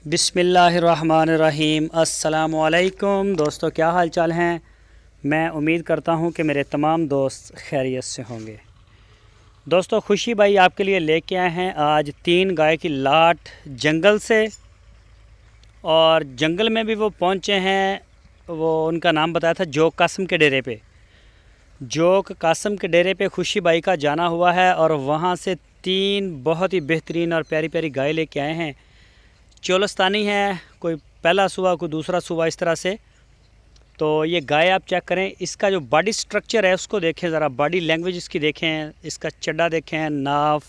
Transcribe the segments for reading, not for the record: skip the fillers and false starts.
बिस्मिल्लाहिर्रहमानिर्रहीम। अस्सलामुअलैकुम दोस्तों, क्या हाल चाल हैं। मैं उम्मीद करता हूं कि मेरे तमाम दोस्त खैरियत से होंगे। दोस्तों, खुशी भाई आपके लिए लेके आए हैं आज 3 गाय की लाट जंगल से। और जंगल में भी वो पहुंचे हैं, वो उनका नाम बताया था जोक कासम के डेरे पे। जोक कासम के डेरे पे खुशी भाई का जाना हुआ है और वहाँ से 3 बहुत ही बेहतरीन और प्यारी प्यारी गाय लेके आए हैं। चोलस्तानी है, कोई पहला सूबा कोई दूसरा सूबा, इस तरह से। तो ये गाय आप चेक करें, इसका जो बॉडी स्ट्रक्चर है उसको देखें ज़रा, बॉडी लैंग्वेज इसकी देखें, इसका चड्डा देखें, नाफ,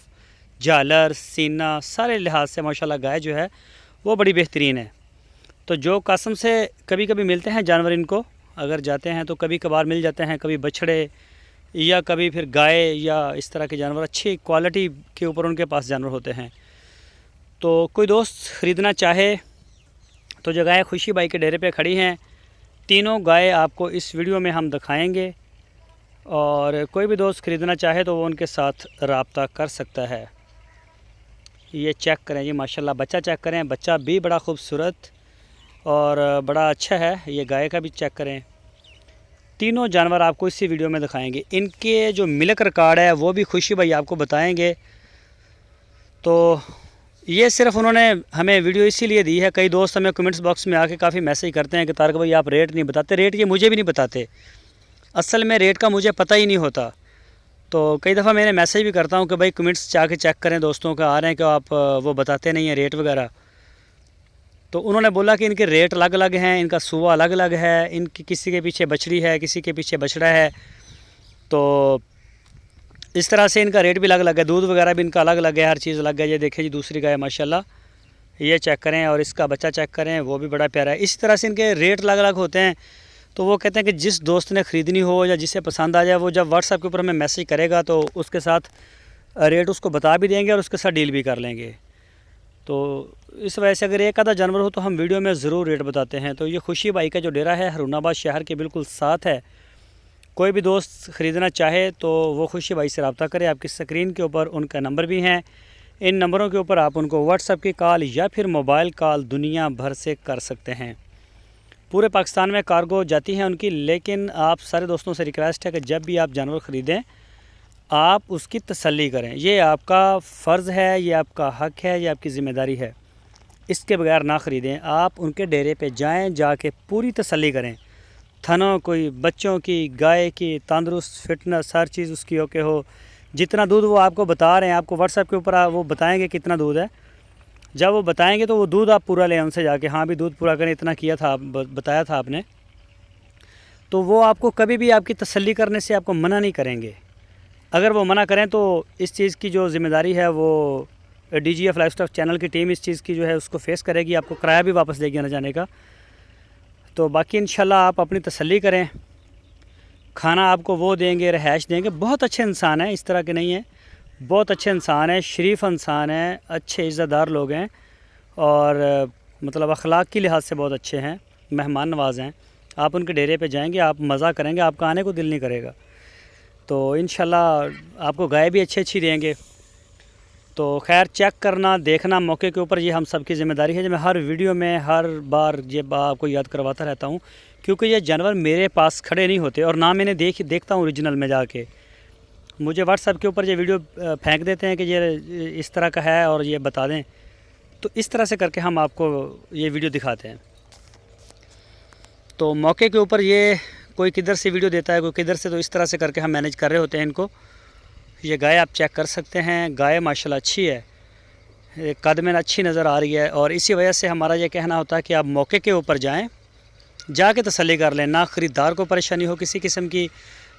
झालर, सीना, सारे लिहाज से माशाल्लाह गाय जो है वो बड़ी बेहतरीन है। तो जो कासम से कभी कभी मिलते हैं जानवर, इनको अगर जाते हैं तो कभी कभार मिल जाते हैं, कभी बछड़े या कभी फिर गाय या इस तरह के जानवर, अच्छी क्वालिटी के ऊपर उनके पास जानवर होते हैं। तो कोई दोस्त ख़रीदना चाहे तो जो गाय खुशी भाई के डेरे पे खड़ी हैं, तीनों गाय आपको इस वीडियो में हम दिखाएंगे। और कोई भी दोस्त ख़रीदना चाहे तो वो उनके साथ रब्ता कर सकता है। ये चेक करें जी, माशाल्लाह बच्चा चेक करें, बच्चा भी बड़ा खूबसूरत और बड़ा अच्छा है। ये गाय का भी चेक करें। तीनों जानवर आपको इसी वीडियो में दिखाएंगे। इनके जो मिल्क रिकॉर्ड है वो भी खुशी भाई आपको बताएंगे। तो ये सिर्फ उन्होंने हमें वीडियो इसीलिए दी है। कई दोस्त हमें कमेंट्स बॉक्स में आके काफ़ी मैसेज करते हैं कि तारक भाई आप रेट नहीं बताते। रेट ये मुझे भी नहीं बताते, असल में रेट का मुझे पता ही नहीं होता। तो कई दफ़ा मैंने मैसेज भी करता हूँ कि भाई कमेंट्स जाके चेक करें, दोस्तों का आ रहे हैं कि आप वो बताते नहीं हैं रेट वगैरह। तो उन्होंने बोला कि इनके रेट अलग अलग हैं, इनका सूबा अलग अलग है, इनकी किसी के पीछे बछड़ी है, किसी के पीछे बछड़ा है। तो इस तरह से इनका रेट भी अलग अलग है, दूध वगैरह भी इनका अलग अलग है, हर चीज़ अलग है। ये देखिए जी, दूसरी गाय माशाल्लाह, ये चेक करें, और इसका बच्चा चेक करें, वो भी बड़ा प्यारा है। इसी तरह से इनके रेट अलग अलग होते हैं। तो वो कहते हैं कि जिस दोस्त ने ख़रीदनी हो या जिसे पसंद आ जाए, वो जब व्हाट्सएप के ऊपर हमें मैसेज करेगा तो उसके साथ रेट उसको बता भी देंगे और उसके साथ डील भी कर लेंगे। तो इस वजह से अगर एक आधा जानवर हो तो हम वीडियो में ज़रूर रेट बताते हैं। तो ये खुशी भाई का जो डेरा है हरूनाबाद शहर के बिल्कुल साथ है। कोई भी दोस्त ख़रीदना चाहे तो वो खुशी भाई से रब्ता करे। आपकी स्क्रीन के ऊपर उनका नंबर भी हैं, इन नंबरों के ऊपर आप उनको व्हाट्सएप की कॉल या फिर मोबाइल कॉल दुनिया भर से कर सकते हैं। पूरे पाकिस्तान में कार्गो जाती हैं उनकी। लेकिन आप सारे दोस्तों से रिक्वेस्ट है कि जब भी आप जानवर ख़रीदें आप उसकी तसल्ली करें। ये आपका फ़र्ज़ है, ये आपका हक़ है, ये आपकी ज़िम्मेदारी है। इसके बगैर ना ख़रीदें। आप उनके डेरे पे जाएँ, जाके पूरी तसल्ली करें। थनों कोई, बच्चों की, गाय की तंदुरुस्त, फिटनेस, हर चीज़ उसकी ओके हो। जितना दूध वो आपको बता रहे हैं, आपको व्हाट्सएप के ऊपर वो बताएंगे कितना दूध है। जब वो बताएंगे तो वो दूध आप पूरा लें उनसे जाके, हाँ भी दूध पूरा करें, इतना किया था, बताया था आपने। तो वो आपको कभी भी आपकी तसल्ली करने से आपको मना नहीं करेंगे। अगर वो मना करें तो इस चीज़ की जो ज़िम्मेदारी है वो DGF लाइफस्टाइल चैनल की टीम इस चीज़ की जो है उसको फेस करेगी, आपको किराया भी वापस देगी आने जाने का। तो बाकी इंशाल्लाह आप अपनी तसल्ली करें। खाना आपको वो देंगे, रहायश देंगे। बहुत अच्छे इंसान हैं, इस तरह के नहीं हैं, बहुत अच्छे इंसान हैं, शरीफ इंसान हैं, अच्छे इज़्ज़तदार लोग हैं और मतलब अखलाक की लिहाज से बहुत अच्छे हैं, मेहमान नवाज़ हैं। आप उनके डेरे पे जाएंगे, आप मज़ा करेंगे, आपका आने को दिल नहीं करेगा। तो इंशाल्लाह आपको गाय भी अच्छी देंगे। तो खैर चेक करना, देखना मौके के ऊपर, ये हम सब की ज़िम्मेदारी है। जो मैं हर वीडियो में हर बार ये बात आपको याद करवाता रहता हूँ, क्योंकि ये जानवर मेरे पास खड़े नहीं होते और ना मैंने देखता हूँ ओरिजिनल में जाके। मुझे व्हाट्सएप के ऊपर ये वीडियो फेंक देते हैं कि ये इस तरह का है और ये बता दें। तो इस तरह से करके हम आपको ये वीडियो दिखाते हैं। तो मौके के ऊपर ये कोई किधर से वीडियो देता है, कोई किधर से, तो इस तरह से करके हम मैनेज कर रहे होते हैं इनको। ये गाय आप चेक कर सकते हैं, गाय माशाल्लाह अच्छी है, कद में अच्छी नज़र आ रही है। और इसी वजह से हमारा ये कहना होता है कि आप मौके के ऊपर जाएं, जाके तसल्ली कर लें। ना ख़रीदार को परेशानी हो किसी किस्म की,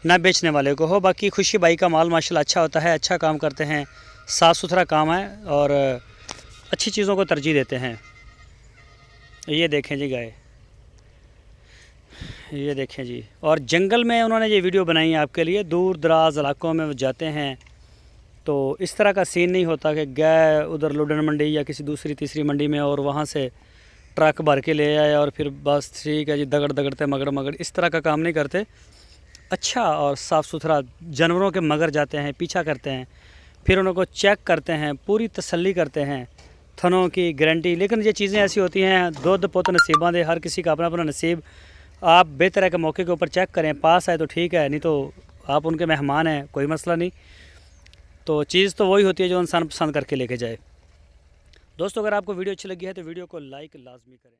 ना बेचने वाले को हो। बाकी खुशी भाई का माल माशाल्लाह अच्छा होता है, अच्छा काम करते हैं, साफ़ सुथरा काम है और अच्छी चीज़ों को तरजीह देते हैं। ये देखें जी गाय, ये देखें जी। और जंगल में उन्होंने ये वीडियो बनाई है आपके लिए। दूर दराज इलाकों में वो जाते हैं तो इस तरह का सीन नहीं होता कि गए उधर लुडन मंडी या किसी दूसरी तीसरी मंडी में और वहाँ से ट्रक भर के ले आए और फिर बस ठीक है जी दगड़ दगड़ते मगड़, इस तरह का काम नहीं करते। अच्छा और साफ़ सुथरा जानवरों के मगर जाते हैं, पीछा करते हैं, फिर उनको चेक करते हैं, पूरी तसल्ली करते हैं, थनों की गारंटी। लेकिन ये चीज़ें ऐसी होती हैं, दुध पुत नसीबां दे, हर किसी का अपना अपना नसीब। आप बेहतर है कि मौके के ऊपर चेक करें, पास आए तो ठीक है, नहीं तो आप उनके मेहमान हैं, कोई मसला नहीं। तो चीज़ तो वही होती है जो इंसान पसंद करके लेके जाए। दोस्तों अगर आपको वीडियो अच्छी लगी है तो वीडियो को लाइक लाजमी करें।